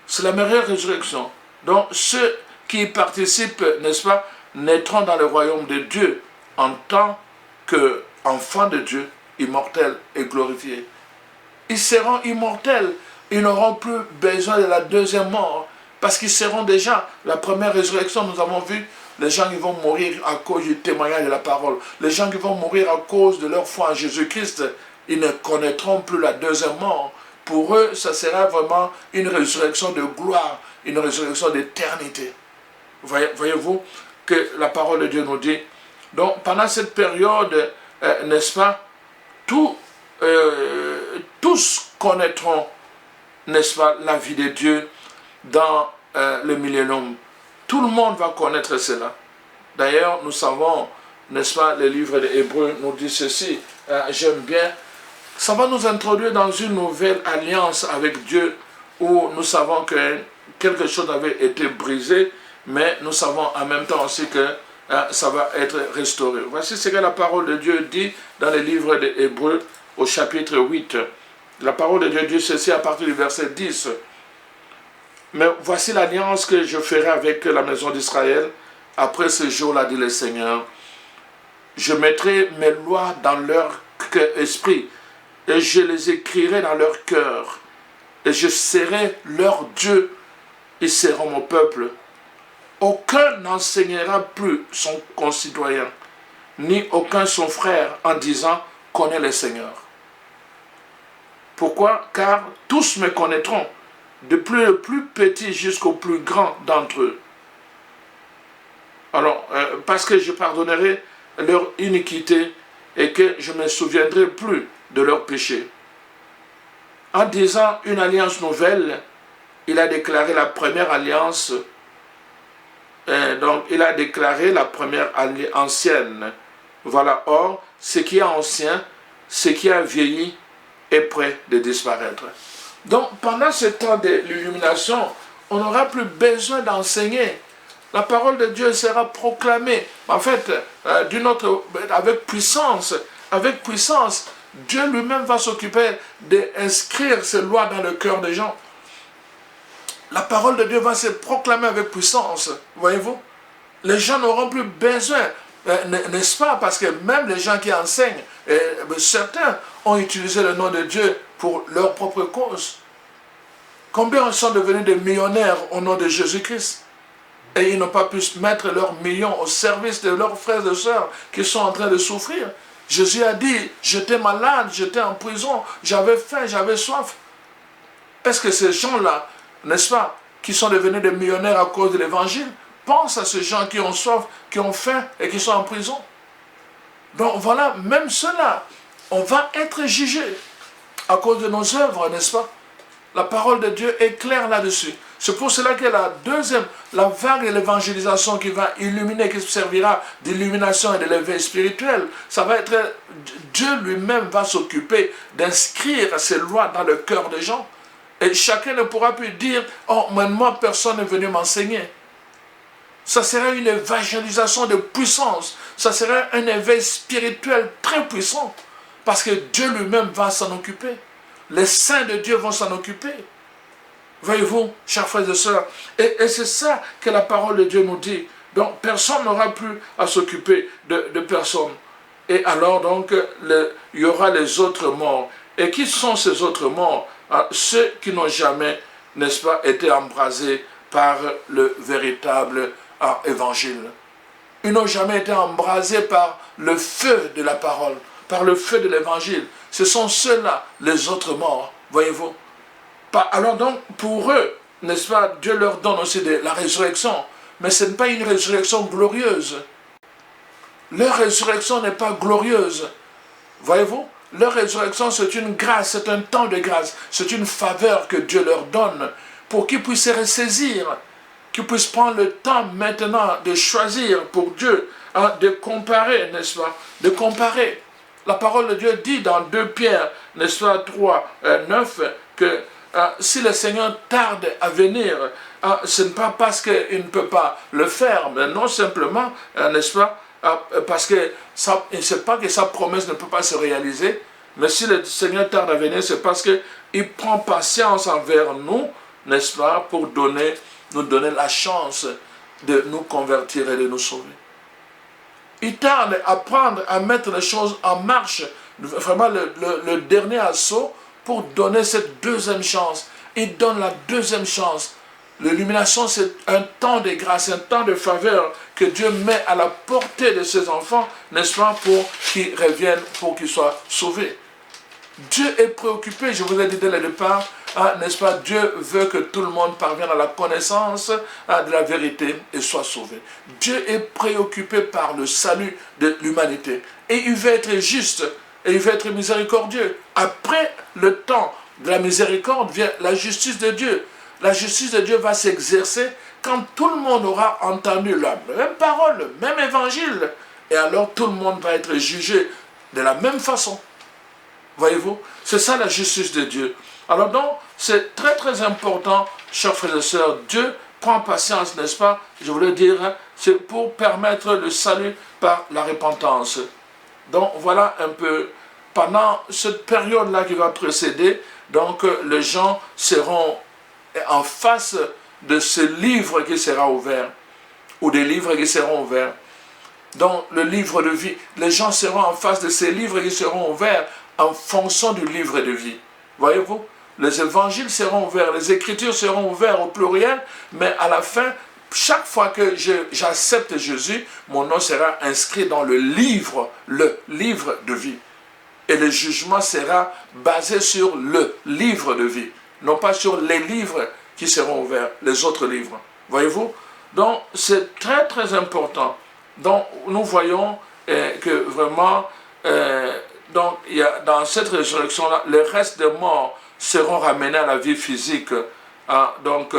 C'est la meilleure résurrection. Donc, ceux qui y participent, n'est-ce pas, naîtront dans le royaume de Dieu en tant qu'enfants de Dieu, immortels et glorifiés. Ils seront immortels. Ils n'auront plus besoin de la deuxième mort. Parce qu'ils seront déjà, la première résurrection, nous avons vu, les gens qui vont mourir à cause du témoignage de la parole. Les gens qui vont mourir à cause de leur foi en Jésus-Christ, ils ne connaîtront plus la deuxième mort. Pour eux, ça sera vraiment une résurrection de gloire, une résurrection d'éternité. Voyez-vous que la parole de Dieu nous dit. Donc, pendant cette période, n'est-ce pas, tous connaîtront, n'est-ce pas, la vie de Dieu dans le millénium. Tout le monde va connaître cela. D'ailleurs, nous savons, n'est-ce pas, le livre des Hébreux nous dit ceci, j'aime bien. Ça va nous introduire dans une nouvelle alliance avec Dieu où nous savons que quelque chose avait été brisé, mais nous savons en même temps aussi que ça va être restauré. Voici ce que la parole de Dieu dit dans le livre des Hébreux au chapitre 8. La parole de Dieu dit ceci à partir du verset 10. Mais voici l'alliance que je ferai avec la maison d'Israël après ce jour-là, dit le Seigneur. Je mettrai mes lois dans leur esprit et je les écrirai dans leur cœur. Et je serai leur Dieu, ils seront mon peuple. Aucun n'enseignera plus son concitoyen, ni aucun son frère en disant « connais le Seigneur ». Pourquoi? Car tous me connaîtront, depuis le plus petit jusqu'au plus grand d'entre eux. Alors, parce que je pardonnerai leur iniquité et que je ne me souviendrai plus de leurs péchés. En disant une alliance nouvelle, il a déclaré la première alliance, donc il a déclaré la première ancienne. Voilà, or, ce qui est ancien, ce qui a vieilli, est prêt de disparaître. Donc, pendant ce temps de l'illumination, on n'aura plus besoin d'enseigner. La parole de Dieu sera proclamée, en fait, avec puissance. Avec puissance, Dieu lui-même va s'occuper d'inscrire ses lois dans le cœur des gens. la parole de Dieu va se proclamer avec puissance, voyez-vous. Les gens n'auront plus besoin, n'est-ce pas, parce que même les gens qui enseignent, certains ont utilisé le nom de Dieu pour leur propre cause. Combien sont devenus des millionnaires au nom de Jésus-Christ? Et ils n'ont pas pu mettre leurs millions au service de leurs frères et sœurs qui sont en train de souffrir. Jésus a dit, j'étais malade, j'étais en prison, j'avais faim, j'avais soif. Est-ce que ces gens-là, n'est-ce pas, qui sont devenus des millionnaires à cause de l'évangile, pensent à ces gens qui ont soif, qui ont faim et qui sont en prison? Donc voilà, même ceux-là, on va être jugés à cause de nos œuvres, n'est-ce pas? La parole de Dieu est claire là-dessus. C'est pour cela que la vague de l'évangélisation qui va illuminer, qui servira d'illumination et de l'éveil spirituel, ça va être, Dieu lui-même va s'occuper d'inscrire ces lois dans le cœur des gens. Et chacun ne pourra plus dire, oh, mais moi, personne n'est venu m'enseigner. Ça sera une évangélisation de puissance. Ça sera un éveil spirituel très puissant. Parce que Dieu lui-même va s'en occuper. Les saints de Dieu vont s'en occuper. Voyez-vous, chers frères et sœurs, et c'est ça que la parole de Dieu nous dit. Donc, personne n'aura plus à s'occuper de personne. Et alors, donc, il y aura les autres morts. Et qui sont ces autres morts? Ceux qui n'ont jamais, n'est-ce pas, été embrasés par le véritable évangile. Ils n'ont jamais été embrasés par le feu de la parole, par le feu de l'évangile. Ce sont ceux-là, les autres morts, voyez-vous. Alors donc, pour eux, n'est-ce pas, Dieu leur donne aussi la résurrection. Mais ce n'est pas une résurrection glorieuse. Leur résurrection n'est pas glorieuse. Voyez-vous, leur résurrection, c'est une grâce, c'est un temps de grâce. C'est une faveur que Dieu leur donne pour qu'ils puissent se ressaisir, qu'ils puissent prendre le temps maintenant de choisir pour Dieu, de comparer, n'est-ce pas, de comparer. La parole de Dieu dit dans 2 Pierre, n'est-ce pas, 3, 9, que si le Seigneur tarde à venir, ce n'est pas parce qu'il ne peut pas le faire, mais non simplement, n'est-ce pas, parce que c'est pas que sa promesse ne peut pas se réaliser, mais si le Seigneur tarde à venir, c'est parce qu'il prend patience envers nous, n'est-ce pas, pour nous donner la chance de nous convertir et de nous sauver. Il tarde à prendre, à mettre les choses en marche, vraiment le dernier assaut, pour donner cette deuxième chance. Il donne la deuxième chance. L'illumination, c'est un temps de grâce, un temps de faveur que Dieu met à la portée de ses enfants, n'est-ce pas, pour qu'ils reviennent, pour qu'ils soient sauvés. Dieu est préoccupé, je vous ai dit dès le départ, n'est-ce pas, Dieu veut que tout le monde parvienne à la connaissance de la vérité et soit sauvé. Dieu est préoccupé par le salut de l'humanité. Et il veut être juste, et il veut être miséricordieux. Après le temps de la miséricorde vient la justice de Dieu. La justice de Dieu va s'exercer quand tout le monde aura entendu la même parole, le même évangile. Et alors tout le monde va être jugé de la même façon. Voyez-vous, c'est ça la justice de Dieu. Alors donc, c'est très très important, chers frères et sœurs, Dieu prend patience, n'est-ce pas? Je voulais dire, c'est pour permettre le salut par la repentance. Donc voilà un peu, pendant cette période-là qui va précéder, donc les gens seront en face de ce livre qui sera ouvert, ou des livres qui seront ouverts. Donc le livre de vie, les gens seront en face de ces livres qui seront ouverts en fonction du livre de vie. Voyez-vous, les évangiles seront ouverts, les écritures seront ouvertes au pluriel, mais à la fin, chaque fois que j'accepte Jésus, mon nom sera inscrit dans le livre de vie. Et le jugement sera basé sur le livre de vie, non pas sur les livres qui seront ouverts, les autres livres. Voyez-vous? Donc, c'est très très important. Donc, nous voyons que vraiment, donc, dans cette résurrection-là, le reste des morts seront ramenés à la vie physique. Donc,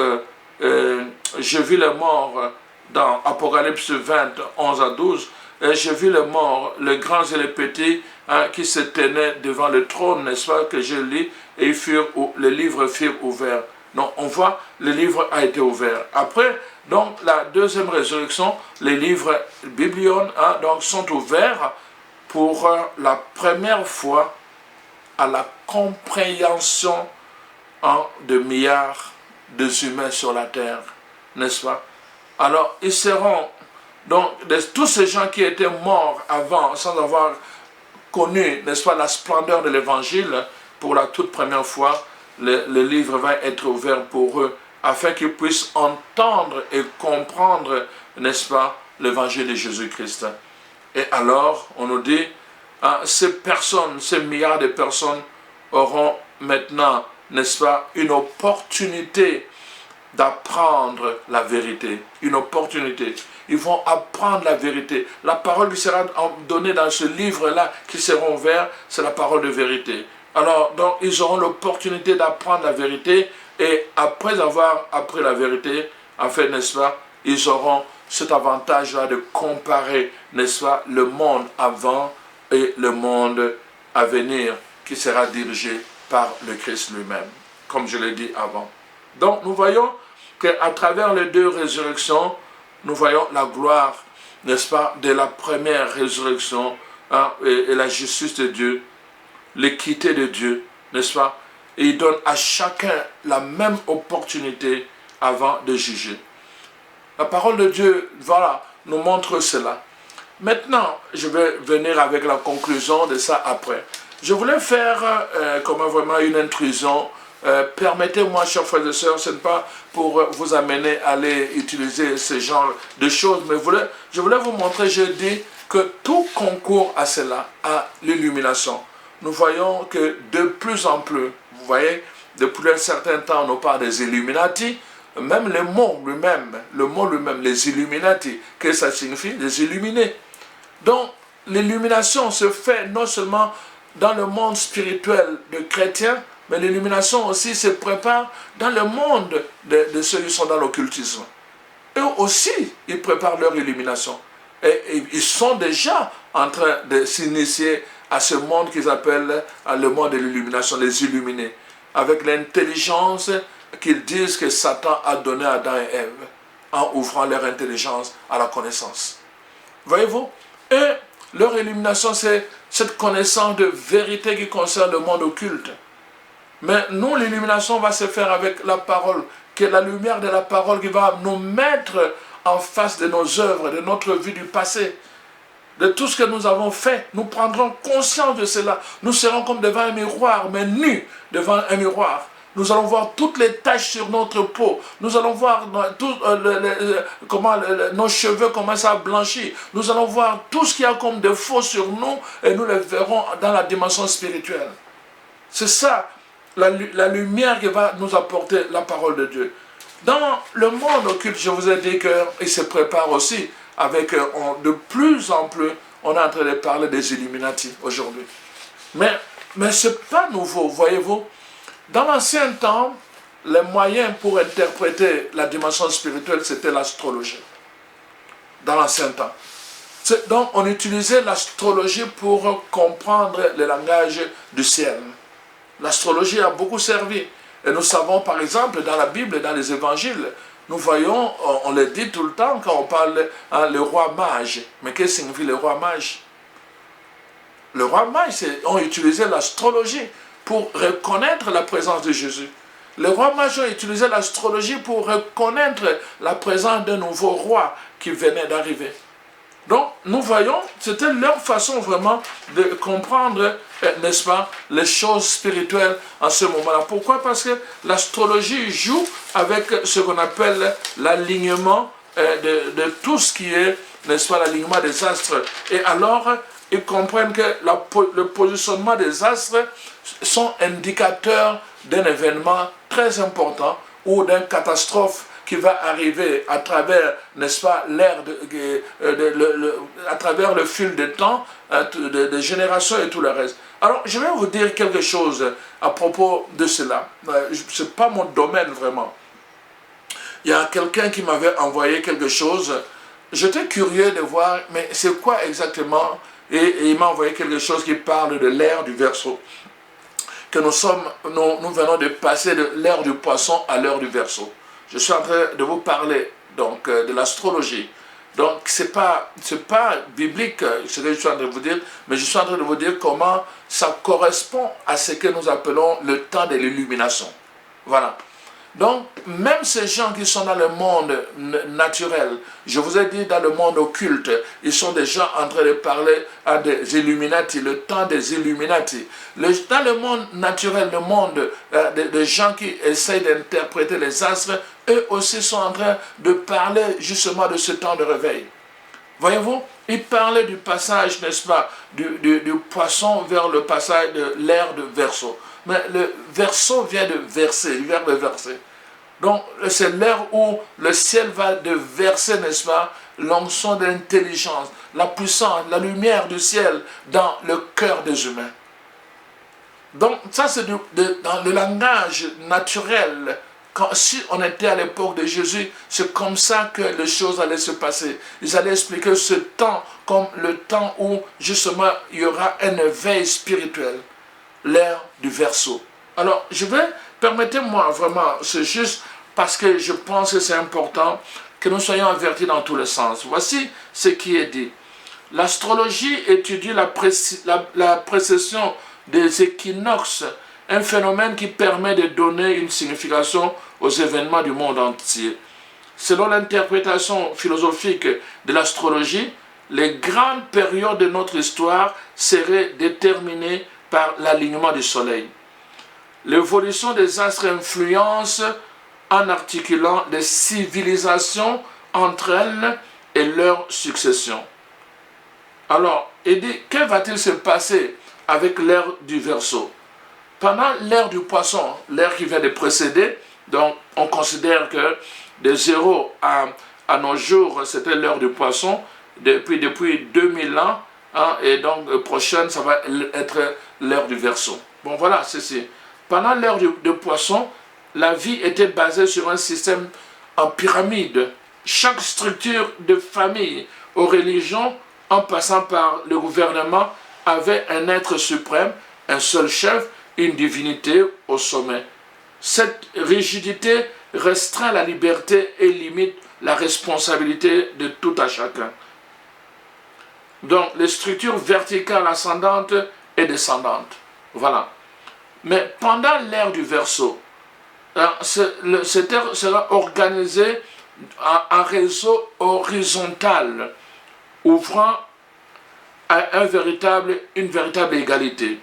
je vis les morts dans Apocalypse 20, 11 à 12. Et je vis les morts, les grands et les petits, qui se tenaient devant le trône, n'est-ce pas, que je lis, et les livres furent ouverts. Donc, on voit, le livre a été ouvert. Après, donc, la deuxième résurrection, les livres biblions, donc, sont ouverts pour la première fois à la compréhension de milliards des humains sur la terre, n'est-ce pas? Alors, ils seront, donc, tous ces gens qui étaient morts avant, sans avoir connu, n'est-ce pas, la splendeur de l'évangile, pour la toute première fois, le livre va être ouvert pour eux, afin qu'ils puissent entendre et comprendre, n'est-ce pas, l'évangile de Jésus-Christ. Et alors, on nous dit, ces personnes, ces milliards de personnes auront maintenant, n'est-ce pas, une opportunité d'apprendre la vérité. Une opportunité. Ils vont apprendre la vérité. La parole qui sera donnée dans ce livre-là, qui sera ouvert, c'est la parole de vérité. Alors, donc, ils auront l'opportunité d'apprendre la vérité, et après avoir appris la vérité, en fait, n'est-ce pas, ils auront cet avantage-là de comparer, n'est-ce pas, le monde avant et le monde à venir, qui sera dirigé par le Christ lui-même, comme je l'ai dit avant. Donc, nous voyons qu'à travers les deux résurrections, nous voyons la gloire, n'est-ce pas, de la première résurrection, et la justice de Dieu, l'équité de Dieu, n'est-ce pas? Et il donne à chacun la même opportunité avant de juger. La parole de Dieu, voilà, nous montre cela. Maintenant, je vais venir avec la conclusion de ça après. Je voulais faire comme vraiment une intrusion. Permettez-moi, chers frères et sœurs, ce n'est pas pour vous amener à aller utiliser ce genre de choses, mais je voulais vous montrer, je dis, que tout concourt à cela, à l'illumination. Nous voyons que de plus en plus, vous voyez, depuis un certain temps, on nous parle des Illuminati, même le mot lui-même, les Illuminati, que ça signifie? Les illuminés. Donc, l'illumination se fait non seulement dans le monde spirituel de chrétiens, mais l'illumination aussi se prépare dans le monde de ceux qui sont dans l'occultisme. Eux aussi, ils préparent leur illumination. Et ils sont déjà en train de s'initier à ce monde qu'ils appellent le monde de l'illumination, les illuminés, avec l'intelligence qu'ils disent que Satan a donnée à Adam et Ève, en ouvrant leur intelligence à la connaissance. Voyez-vous? Et leur illumination, c'est cette connaissance de vérité qui concerne le monde occulte. Mais nous, l'illumination va se faire avec la parole, qui est la lumière de la parole qui va nous mettre en face de nos œuvres, de notre vie du passé, de tout ce que nous avons fait. Nous prendrons conscience de cela. Nous serons comme devant un miroir, mais nus devant un miroir. Nous allons voir toutes les taches sur notre peau. Nous allons voir comment nos cheveux commencent à blanchir. Nous allons voir tout ce qu'il y a comme défaut sur nous et nous les verrons dans la dimension spirituelle. C'est ça, la lumière qui va nous apporter la parole de Dieu. Dans le monde occulte, je vous ai dit qu'il se prépare aussi avec, de plus en plus, on est en train de parler des Illuminati aujourd'hui. Mais ce n'est pas nouveau, voyez-vous. Dans l'ancien temps, les moyens pour interpréter la dimension spirituelle, c'était l'astrologie. Dans l'ancien temps. Donc, on utilisait l'astrologie pour comprendre le langage du ciel. L'astrologie a beaucoup servi. Et nous savons, par exemple, dans la Bible, dans les évangiles, nous voyons, on le dit tout le temps quand on parle le roi mage. Mais qu'est-ce que signifie le roi mage? Le roi mage, on utilisait l'astrologie pour reconnaître la présence de Jésus. Les rois mages ont utilisé l'astrologie pour reconnaître la présence d'un nouveau roi qui venait d'arriver. Donc, nous voyons, c'était leur façon vraiment de comprendre, n'est-ce pas, les choses spirituelles en ce moment-là. Pourquoi? Parce que l'astrologie joue avec ce qu'on appelle l'alignement de tout ce qui est, n'est-ce pas, l'alignement des astres. Et alors, ils comprennent que le positionnement des astres sont indicateurs d'un événement très important ou d'une catastrophe qui va arriver à travers, n'est-ce pas, à travers le fil de temps, de générations et tout le reste. Alors, je vais vous dire quelque chose à propos de cela. Ce n'est pas mon domaine vraiment. Il y a quelqu'un qui m'avait envoyé quelque chose. J'étais curieux de voir, mais c'est quoi exactement? Et il m'a envoyé quelque chose qui parle de l'ère du Verseau. Que nous venons de passer de l'ère du poisson à l'ère du Verseau. Je suis en train de vous parler donc de l'astrologie. Donc c'est pas biblique ce que je suis en train de vous dire, mais je suis en train de vous dire comment ça correspond à ce que nous appelons le temps de l'illumination. Voilà. Donc, même ces gens qui sont dans le monde naturel, je vous ai dit dans le monde occulte, ils sont déjà en train de parler à des Illuminati, le temps des Illuminati. Dans le monde naturel, le monde des gens qui essayent d'interpréter les astres, eux aussi sont en train de parler justement de ce temps de réveil. Voyez-vous, il parlait du passage, n'est-ce pas, du poisson vers le passage de l'ère de Verseau. Mais le Verseau vient de verser, du verbe verser. Donc, c'est l'ère où le ciel va de verser, n'est-ce pas, l'onction de l'intelligence, la puissance, la lumière du ciel dans le cœur des humains. Donc, ça, c'est dans le langage naturel. Si on était à l'époque de Jésus, c'est comme ça que les choses allaient se passer. Ils allaient expliquer ce temps comme le temps où, justement, il y aura un éveil spirituel, l'ère du Verseau. Alors, permettez-moi vraiment, c'est juste parce que je pense que c'est important que nous soyons avertis dans tous les sens. Voici ce qui est dit. L'astrologie étudie la précession des équinoxes, un phénomène qui permet de donner une signification aux événements du monde entier. Selon l'interprétation philosophique de l'astrologie, les grandes périodes de notre histoire seraient déterminées par l'alignement du soleil. L'évolution des astres influence en articulant des civilisations entre elles et leur succession. Alors, il dit, que va-t-il se passer avec l'ère du Verseau? Pendant l'ère du Poisson, l'ère qui vient de précéder, donc on considère que de 0 à nos jours, c'était l'ère du Poisson, depuis 2000 ans, hein, et donc prochaine, ça va être l'ère du Verseau. Bon, voilà, ceci. Pendant l'ère du Poisson, la vie était basée sur un système en pyramide. Chaque structure de famille aux religions, en passant par le gouvernement, avait un être suprême, un seul chef, une divinité au sommet. Cette rigidité restreint la liberté et limite la responsabilité de tout à chacun. Donc, les structures verticales ascendantes et descendantes. Voilà. Mais pendant l'ère du Verseau, cette ère sera organisée en réseau horizontal, ouvrant à une véritable égalité.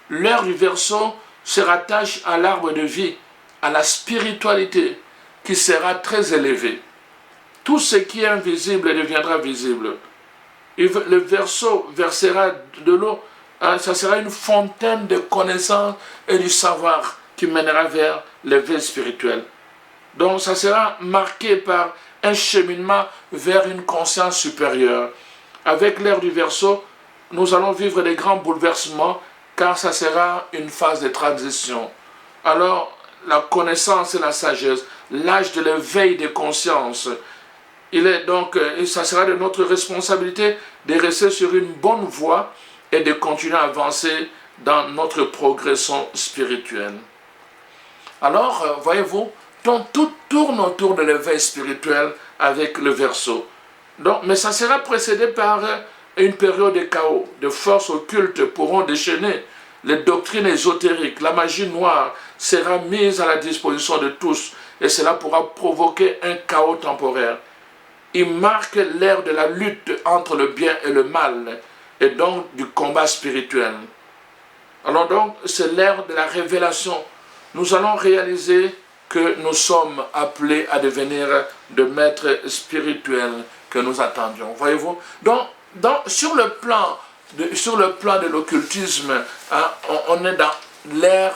L'ère du Verseau se rattache à l'arbre de vie, à la spiritualité, qui sera très élevée. Tout ce qui est invisible deviendra visible. Le Verseau versera de l'eau, hein, ça sera une fontaine de connaissances et du savoir qui mènera vers l'éveil spirituel. Donc ça sera marqué par un cheminement vers une conscience supérieure. Avec l'ère du Verseau, nous allons vivre des grands bouleversements car ça sera une phase de transition. Alors, la connaissance et la sagesse, l'âge de l'éveil des consciences, ça sera de notre responsabilité de rester sur une bonne voie et de continuer à avancer dans notre progression spirituelle. Alors, voyez-vous, donc tout tourne autour de l'éveil spirituel avec le Verseau. Donc, mais ça sera précédé par une période de chaos. De forces occultes pourront déchaîner les doctrines ésotériques. La magie noire sera mise à la disposition de tous et cela pourra provoquer un chaos temporaire. Il marque l'ère de la lutte entre le bien et le mal et donc du combat spirituel. Alors donc, c'est l'ère de la révélation. Nous allons réaliser que nous sommes appelés à devenir de maîtres spirituels que nous attendions. Voyez-vous? Donc, sur le plan de l'occultisme, hein, on est dans l'ère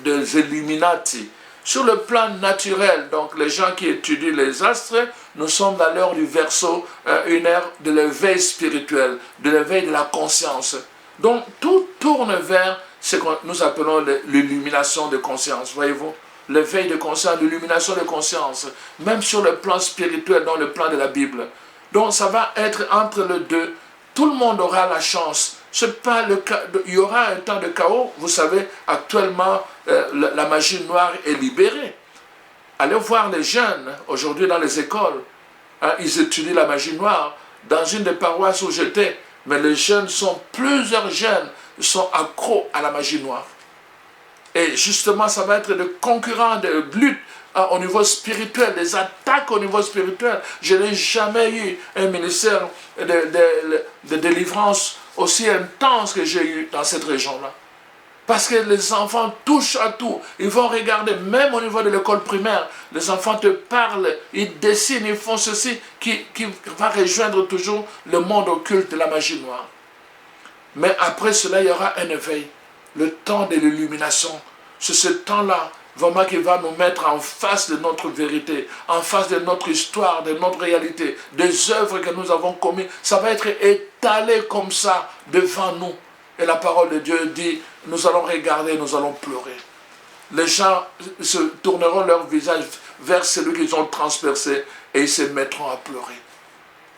des Illuminati. Sur le plan naturel, donc les gens qui étudient les astres, nous sommes dans l'ère du Verseau, une ère de l'éveil spirituel, de l'éveil de la conscience. Donc tout tourne vers ce que nous appelons l'illumination de conscience, voyez-vous? L'éveil de conscience, l'illumination de conscience, même sur le plan spirituel, dans le plan de la Bible. Donc ça va être entre les deux. Tout le monde aura la chance. C'est pas le cas. Il y aura un temps de chaos. Vous savez, actuellement, la magie noire est libérée. Allez voir les jeunes, aujourd'hui dans les écoles. Hein, ils étudient la magie noire. Dans une des paroisses où j'étais, mais les jeunes plusieurs jeunes sont accros à la magie noire. Et justement, ça va être de concurrents, de luttes au niveau spirituel, des attaques au niveau spirituel. Je n'ai jamais eu un ministère de délivrance aussi intense que j'ai eu dans cette région-là. Parce que les enfants touchent à tout. Ils vont regarder, même au niveau de l'école primaire, les enfants te parlent, ils dessinent, ils font ceci, qui va rejoindre toujours le monde occulte de la magie noire. Mais après cela, il y aura un éveil. Le temps de l'illumination. C'est ce temps-là, vraiment, qui va nous mettre en face de notre vérité, en face de notre histoire, de notre réalité, des œuvres que nous avons commises. Ça va être étalé comme ça devant nous. Et la parole de Dieu dit, nous allons regarder, nous allons pleurer. Les gens se tourneront leur visage vers celui qu'ils ont transpercé et ils se mettront à pleurer.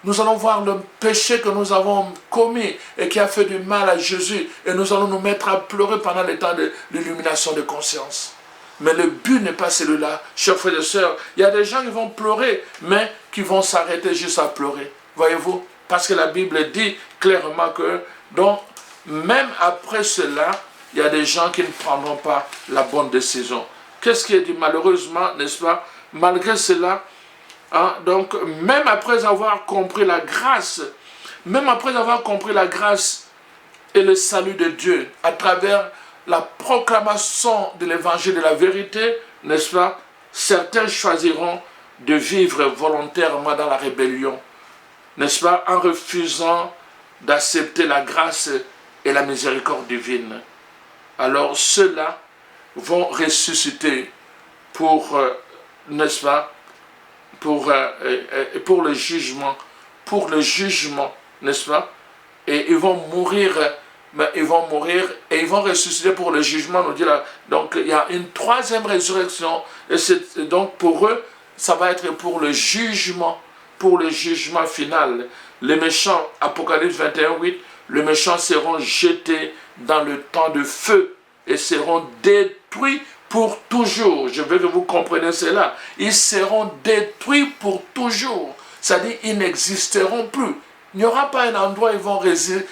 Nous allons voir le péché que nous avons commis et qui a fait du mal à Jésus. Et nous allons nous mettre à pleurer pendant le temps de l'illumination de conscience. Mais le but n'est pas celui-là, chers frères et sœurs. Il y a des gens qui vont pleurer, mais qui vont s'arrêter juste à pleurer. Voyez-vous? Parce que la Bible dit clairement que, donc, même après cela, il y a des gens qui ne prendront pas la bonne décision. Qu'est-ce qui est dit malheureusement, n'est-ce pas? Malgré cela, hein, donc, même après avoir compris la grâce, et le salut de Dieu, à travers la proclamation de l'évangile de la vérité, n'est-ce pas? Certains choisiront de vivre volontairement dans la rébellion, n'est-ce pas? En refusant d'accepter la grâce et la miséricorde divine. Alors ceux-là vont ressusciter pour, n'est-ce pas, pour le jugement, n'est-ce pas? Et ils vont mourir, mais ils vont mourir et ils vont ressusciter pour le jugement, nous dit là. Donc il y a une troisième résurrection, et donc pour eux, ça va être pour le jugement final. Les méchants, Apocalypse 21:8, les méchants seront jetés dans le temps de feu et seront détruits pour toujours. Je veux que vous compreniez cela. Ils seront détruits pour toujours. C'est-à-dire ils n'existeront plus. Il n'y aura pas un endroit où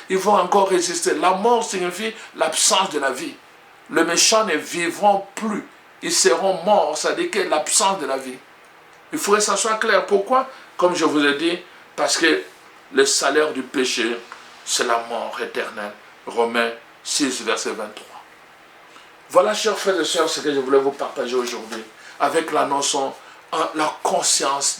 ils vont encore résister. La mort signifie l'absence de la vie. Les méchants ne vivront plus. Ils seront morts, c'est-à-dire que l'absence de la vie. Il faudrait que ça soit clair. Pourquoi? Comme je vous ai dit, parce que le salaire du péché, c'est la mort éternelle. Romains 6, verset 23. Voilà, chers frères et sœurs, ce que je voulais vous partager aujourd'hui, avec la notion, la conscience,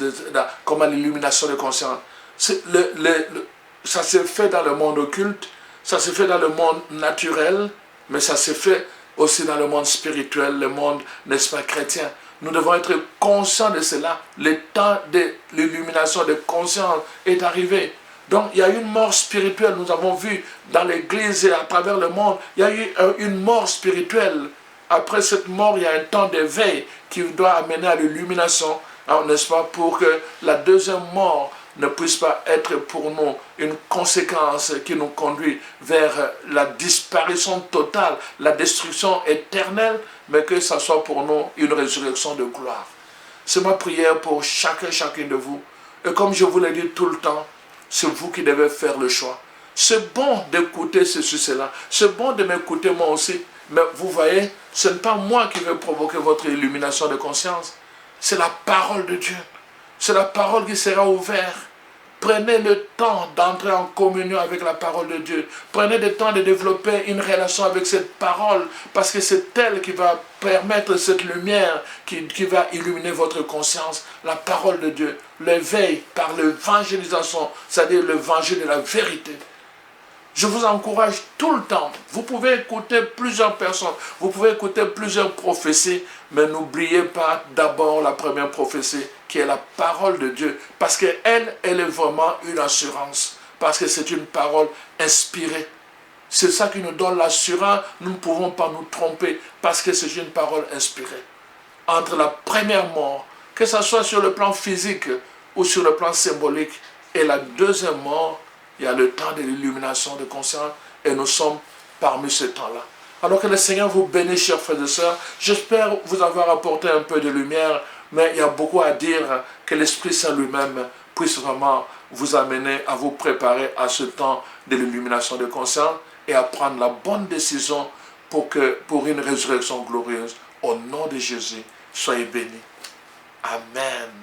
comme l'illumination de conscience. Ça s'est fait dans le monde occulte, ça s'est fait dans le monde naturel, mais ça s'est fait aussi dans le monde spirituel, le monde, n'est-ce pas, chrétien. Nous devons être conscients de cela. Le temps de l'illumination de conscience est arrivé. Donc, il y a eu une mort spirituelle, nous avons vu dans l'Église et à travers le monde, il y a eu une mort spirituelle. Après cette mort, il y a un temps d'éveil qui doit amener à l'illumination, n'est-ce pas, pour que la deuxième mort ne puisse pas être pour nous une conséquence qui nous conduit vers la disparition totale, la destruction éternelle, mais que ça soit pour nous une résurrection de gloire. C'est ma prière pour chacune de vous. Et comme je vous l'ai dit tout le temps, c'est vous qui devez faire le choix. C'est bon d'écouter ceci, cela. C'est bon de m'écouter moi aussi. Mais vous voyez, ce n'est pas moi qui vais provoquer votre illumination de conscience. C'est la parole de Dieu. C'est la parole qui sera ouverte. Prenez le temps d'entrer en communion avec la parole de Dieu. Prenez le temps de développer une relation avec cette parole, parce que c'est elle qui va permettre cette lumière qui va illuminer votre conscience. La parole de Dieu, l'éveil par l'évangélisation, c'est-à-dire l'évangile de la vérité. Je vous encourage tout le temps. Vous pouvez écouter plusieurs personnes, vous pouvez écouter plusieurs prophéties, mais n'oubliez pas d'abord la première prophétie, qui est la parole de Dieu, parce qu'elle est vraiment une assurance, parce que c'est une parole inspirée. C'est ça qui nous donne l'assurance, nous ne pouvons pas nous tromper, parce que c'est une parole inspirée. Entre la première mort, que ce soit sur le plan physique ou sur le plan symbolique, et la deuxième mort, il y a le temps de l'illumination de conscience, et nous sommes parmi ce temps-là. Alors que le Seigneur vous bénisse, chers frères et sœurs. J'espère vous avoir apporté un peu de lumière, mais il y a beaucoup à dire, que l'Esprit Saint lui-même puisse vraiment vous amener à vous préparer à ce temps de l'illumination de conscience et à prendre la bonne décision pour une résurrection glorieuse. Au nom de Jésus, soyez bénis. Amen.